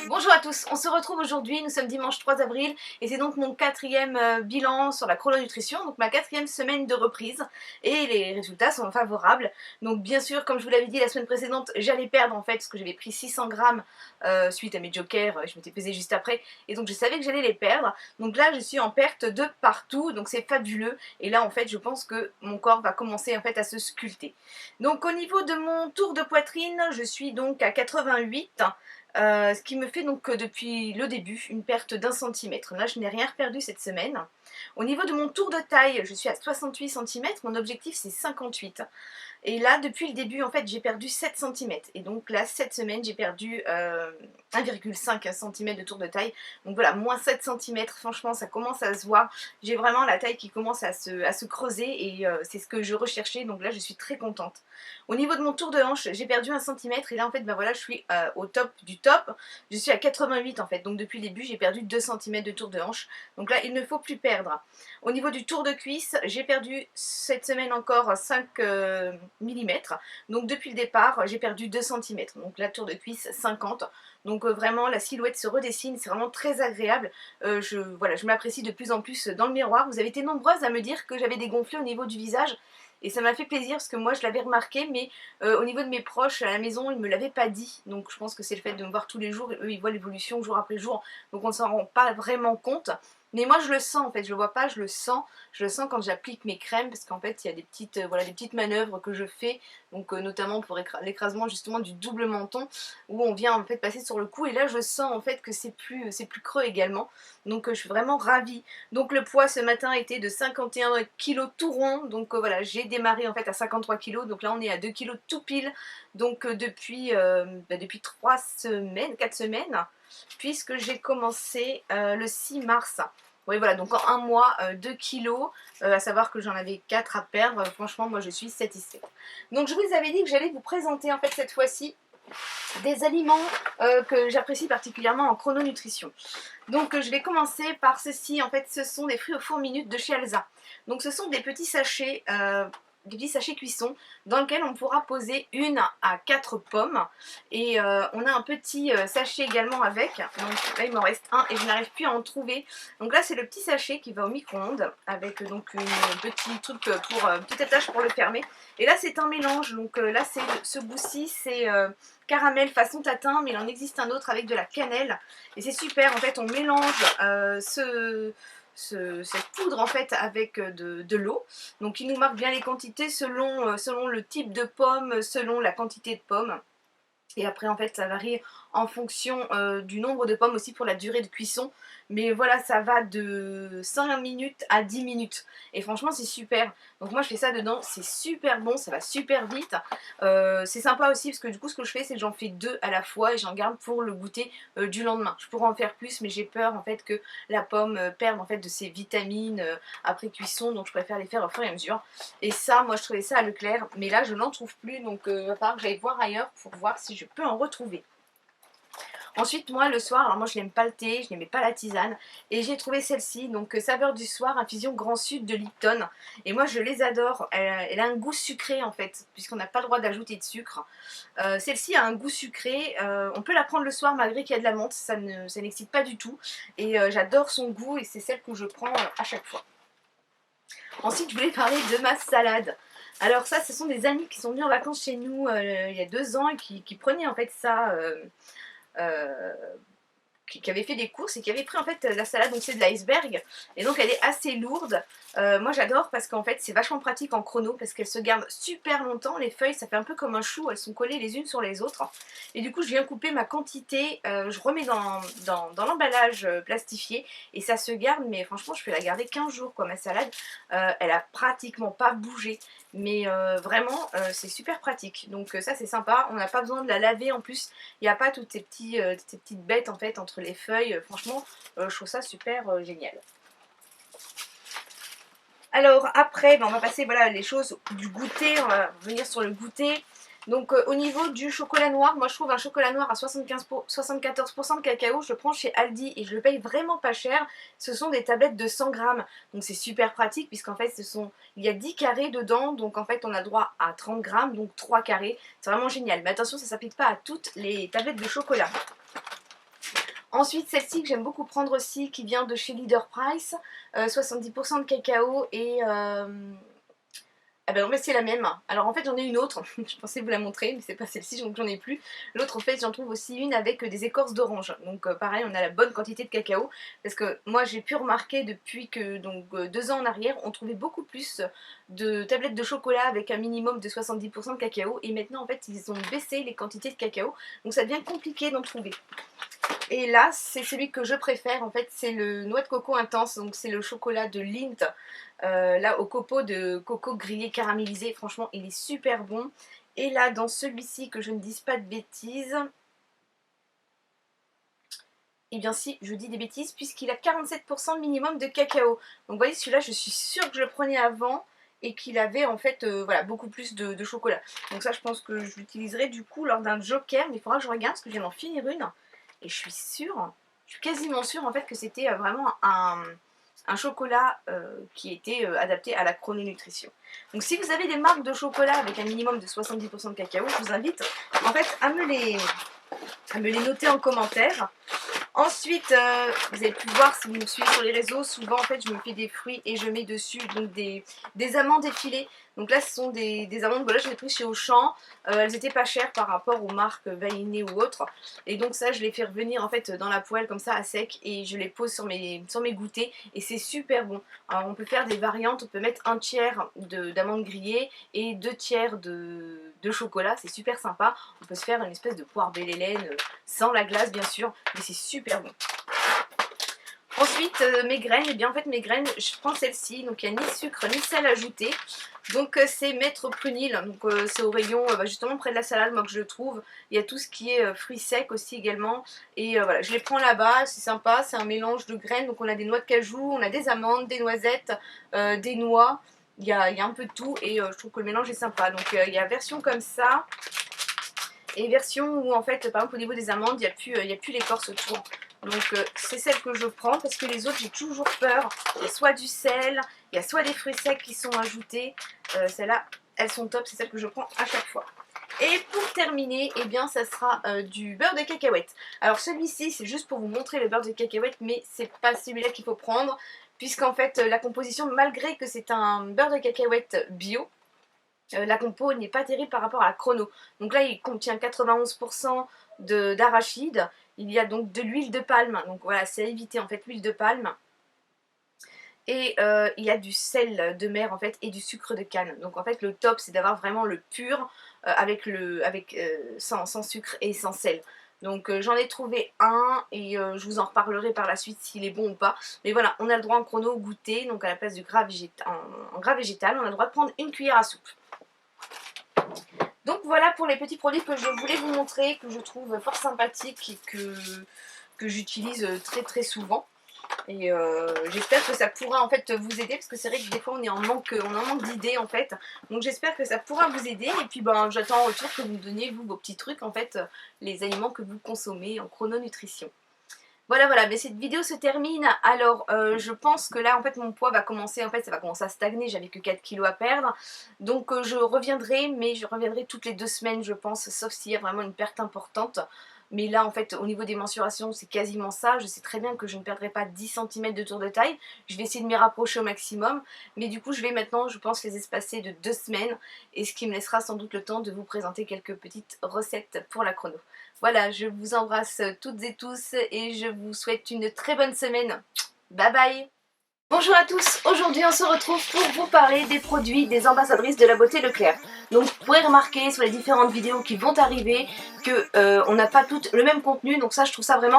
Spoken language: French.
Bonjour à tous, on se retrouve aujourd'hui, nous sommes dimanche 3 avril et c'est donc mon quatrième bilan sur la chrononutrition, donc ma quatrième semaine de reprise et les résultats sont favorables. Donc bien sûr, comme je vous l'avais dit la semaine précédente, j'allais perdre en fait parce que j'avais pris 600 grammes suite à mes jokers, je m'étais pesée juste après et donc je savais que j'allais les perdre. Donc là je suis en perte de partout, donc c'est fabuleux et là en fait je pense que mon corps va commencer en fait à se sculpter. Donc au niveau de mon tour de poitrine, je suis donc à 88. Ce qui me fait donc depuis le début une perte d'1 centimètre. Là je n'ai rien perdu cette semaine. Au niveau de mon tour de taille, je suis à 68 cm, mon objectif c'est 58. Et là depuis le début en fait j'ai perdu 7 cm. Et donc là cette semaine j'ai perdu 1,5 cm de tour de taille. Donc voilà, moins 7 cm, franchement ça commence à se voir. J'ai vraiment la taille qui commence à se creuser et c'est ce que je recherchais. Donc là je suis très contente. Au niveau de mon tour de hanche, j'ai perdu 1 cm et là en fait ben voilà, je suis au top du top. Je suis à 88 en fait, donc depuis le début j'ai perdu 2 cm de tour de hanche. Donc là il ne faut plus perdre. Au niveau du tour de cuisse, j'ai perdu cette semaine encore 5 mm. Donc depuis le départ j'ai perdu 2 cm. Donc la tour de cuisse 50. Donc vraiment la silhouette se redessine, c'est vraiment très agréable. Voilà, je m'apprécie de plus en plus dans le miroir. Vous avez été nombreuses à me dire que j'avais des gonflés au niveau du visage. Et ça m'a fait plaisir parce que moi je l'avais remarqué, mais au niveau de mes proches à la maison, ils ne me l'avaient pas dit. Donc je pense que c'est le fait de me voir tous les jours, et eux ils voient l'évolution jour après jour, donc on ne s'en rend pas vraiment compte. Mais moi je le sens en fait, je le vois pas, je le sens quand j'applique mes crèmes, parce qu'en fait il y a des petites, voilà, des petites manœuvres que je fais, donc notamment pour l'écrasement justement du double menton, où on vient en fait passer sur le cou, et là je sens en fait que c'est plus creux également, donc je suis vraiment ravie. Donc le poids ce matin était de 51 kg tout rond, donc voilà, j'ai démarré en fait à 53 kg, donc là on est à 2 kg tout pile, donc depuis 3 semaines, 4 semaines, puisque j'ai commencé le 6 mars. Oui voilà, donc en un mois, 2 kilos, à savoir que j'en avais 4 à perdre, franchement moi je suis satisfaite. Donc je vous avais dit que j'allais vous présenter en fait cette fois-ci des aliments que j'apprécie particulièrement en chrononutrition. Donc je vais commencer par ceci, en fait ce sont des fruits au four minute de chez Alza. Donc ce sont des petits sachets cuisson dans lequel on pourra poser 1 à 4 pommes et on a un petit sachet également avec, donc là il m'en reste un et je n'arrive plus à en trouver. Donc là c'est le petit sachet qui va au micro-ondes avec donc une petit truc pour petit attache pour le fermer, et là c'est un mélange. Donc là c'est ce goût-ci, c'est caramel façon tatin, mais il en existe un autre avec de la cannelle et c'est super. En fait on mélange cette poudre en fait avec de l'eau, donc il nous marque bien les quantités selon le type de pomme, selon la quantité de pommes. Et après en fait ça varie en fonction du nombre de pommes aussi pour la durée de cuisson. Mais voilà, ça va de 5 minutes à 10 minutes. Et franchement c'est super. Donc moi je fais ça dedans, c'est super bon, ça va super vite. C'est sympa aussi parce que du coup ce que je fais c'est que j'en fais 2 à la fois et j'en garde pour le goûter du lendemain. Je pourrais en faire plus mais j'ai peur en fait que la pomme perde en fait de ses vitamines après cuisson. Donc je préfère les faire au fur et à mesure. Et ça, moi je trouvais ça à Leclerc, mais là je n'en trouve plus. Donc il va falloir que j'aille voir ailleurs pour voir si je peux en retrouver. Ensuite moi le soir, alors moi je n'aime pas le thé, je n'aimais pas la tisane, et j'ai trouvé celle-ci, donc saveur du soir, infusion Grand Sud de Lipton, et moi je les adore. Elle a un goût sucré en fait, puisqu'on n'a pas le droit d'ajouter de sucre. Celle-ci a un goût sucré, on peut la prendre le soir malgré qu'il y a de la menthe, ça n'excite pas du tout, et j'adore son goût et c'est celle que je prends à chaque fois. Ensuite je voulais parler de ma salade. Alors ça, ce sont des amis qui sont venus en vacances chez nous il y a 2 ans et qui prenaient en fait ça... qui avait fait des courses et qui avait pris en fait la salade, donc c'est de l'iceberg et donc elle est assez lourde. Moi j'adore parce qu'en fait c'est vachement pratique en chrono parce qu'elle se garde super longtemps. Les feuilles ça fait un peu comme un chou, elles sont collées les unes sur les autres et du coup je viens couper ma quantité, je remets dans l'emballage plastifié et ça se garde, mais franchement je peux la garder 15 jours quoi. Ma salade elle a pratiquement pas bougé, mais vraiment c'est super pratique, donc ça c'est sympa. On n'a pas besoin de la laver, en plus il n'y a pas toutes ces petites bêtes en fait entre les feuilles. Franchement je trouve ça super génial. Alors après on va passer voilà les choses du goûter, on va revenir sur le goûter. Donc au niveau du chocolat noir, moi je trouve un chocolat noir à 74% de cacao, je le prends chez Aldi et je le paye vraiment pas cher. Ce sont des tablettes de 100 grammes, donc c'est super pratique puisqu'en fait il y a 10 carrés dedans, donc en fait on a droit à 30 grammes, donc 3 carrés. C'est vraiment génial, mais attention ça ne s'applique pas à toutes les tablettes de chocolat. Ensuite, celle-ci que j'aime beaucoup prendre aussi, qui vient de chez Leader Price, 70% de cacao et... Ah ben en fait c'est la même. Alors en fait j'en ai une autre, je pensais vous la montrer mais c'est pas celle-ci donc j'en ai plus. L'autre en fait j'en trouve aussi une avec des écorces d'orange. Donc pareil on a la bonne quantité de cacao. Parce que moi j'ai pu remarquer depuis que 2 ans en arrière on trouvait beaucoup plus de tablettes de chocolat avec un minimum de 70% de cacao. Et maintenant en fait ils ont baissé les quantités de cacao. Donc ça devient compliqué d'en trouver. Et là, c'est celui que je préfère, en fait, c'est le noix de coco intense, donc c'est le chocolat de Lindt, là au copeaux de coco grillé caramélisé, franchement il est super bon. Et là, dans celui-ci, que je ne dise pas de bêtises, et bien si, je dis des bêtises, puisqu'il a 47% minimum de cacao. Donc vous voyez, celui-là, je suis sûre que je le prenais avant, et qu'il avait en fait voilà, beaucoup plus de chocolat. Donc ça, je pense que je l'utiliserai du coup lors d'un joker, mais il faudra que je regarde, parce que je viens d'en finir une. Et je suis sûre, je suis quasiment sûre en fait que c'était vraiment un chocolat qui était adapté à la chrononutrition. Donc si vous avez des marques de chocolat avec un minimum de 70% de cacao, je vous invite en fait à me les noter en commentaire. Ensuite, vous avez pu voir si vous me suivez sur les réseaux, souvent en fait je me fais des fruits et je mets dessus donc des amandes effilées. Donc là ce sont des amandes, voilà, je les ai prises chez Auchan, elles étaient pas chères par rapport aux marques Vainé ou autres. Et donc ça je les fais revenir en fait dans la poêle comme ça à sec et je les pose sur mes goûters et c'est super bon. Alors on peut faire des variantes, on peut mettre 1/3 d'amandes grillées et 2/3 de chocolat, c'est super sympa. On peut se faire une espèce de poire belle Hélène sans la glace bien sûr, mais c'est super bon. Ensuite mes graines, et bien en fait mes graines je prends celle-ci, donc il n'y a ni sucre ni sel ajouté. Donc c'est Maître Prunil, donc c'est au rayon justement près de la salade moi que je le trouve. Il y a tout ce qui est fruits secs aussi également. Et voilà, je les prends là-bas, c'est sympa, c'est un mélange de graines. Donc on a des noix de cajou, on a des amandes, des noisettes, des noix. Il y a un peu de tout et je trouve que le mélange est sympa. Donc il y a version comme ça. Et version où en fait par exemple au niveau des amandes il n'y a plus l'écorce autour. Donc c'est celle que je prends parce que les autres j'ai toujours peur. Il y a soit du sel, il y a soit des fruits secs qui sont ajoutés. Celles-là elles sont top, c'est celles que je prends à chaque fois. Et pour terminer, eh bien ça sera du beurre de cacahuète. Alors celui-ci c'est juste pour vous montrer le beurre de cacahuète, mais c'est pas celui-là qu'il faut prendre. Puisqu'en fait la composition, malgré que c'est un beurre de cacahuète bio, la compo n'est pas terrible par rapport à la chrono. Donc là il contient 91% d'arachide. Il y a donc de l'huile de palme, donc voilà c'est à éviter en fait l'huile de palme. Et il y a du sel de mer en fait et du sucre de canne. Donc en fait le top c'est d'avoir vraiment le pur sans sucre et sans sel. Donc j'en ai trouvé un et je vous en reparlerai par la suite s'il est bon ou pas. Mais voilà, on a le droit en chrono au goûter, donc à la place du gras en gras végétal, on a le droit de prendre une cuillère à soupe. Donc voilà pour les petits produits que je voulais vous montrer, que je trouve fort sympathiques et que j'utilise très très souvent. Et j'espère que ça pourra en fait vous aider, parce que c'est vrai que des fois on est en manque d'idées en fait. Donc j'espère que ça pourra vous aider. Et puis ben j'attends en retour que vous me donniez vous vos petits trucs en fait, les aliments que vous consommez en chrononutrition. Voilà, mais cette vidéo se termine. Alors je pense que là en fait mon poids va commencer, ça va commencer à stagner, j'avais que 4 kilos à perdre. Donc je reviendrai, mais je reviendrai toutes les 2 semaines je pense, sauf s'il y a vraiment une perte importante. Mais là en fait au niveau des mensurations c'est quasiment ça, je sais très bien que je ne perdrai pas 10 cm de tour de taille. Je vais essayer de m'y rapprocher au maximum, mais du coup je vais maintenant je pense les espacer de 2 semaines. Et ce qui me laissera sans doute le temps de vous présenter quelques petites recettes pour la chrono. Voilà, je vous embrasse toutes et tous et je vous souhaite une très bonne semaine. Bye bye! Bonjour à tous, aujourd'hui on se retrouve pour vous parler des produits des ambassadrices de la beauté Leclerc. Donc vous pourrez remarquer sur les différentes vidéos qui vont arriver que on n'a pas toutes le même contenu, donc ça je trouve ça vraiment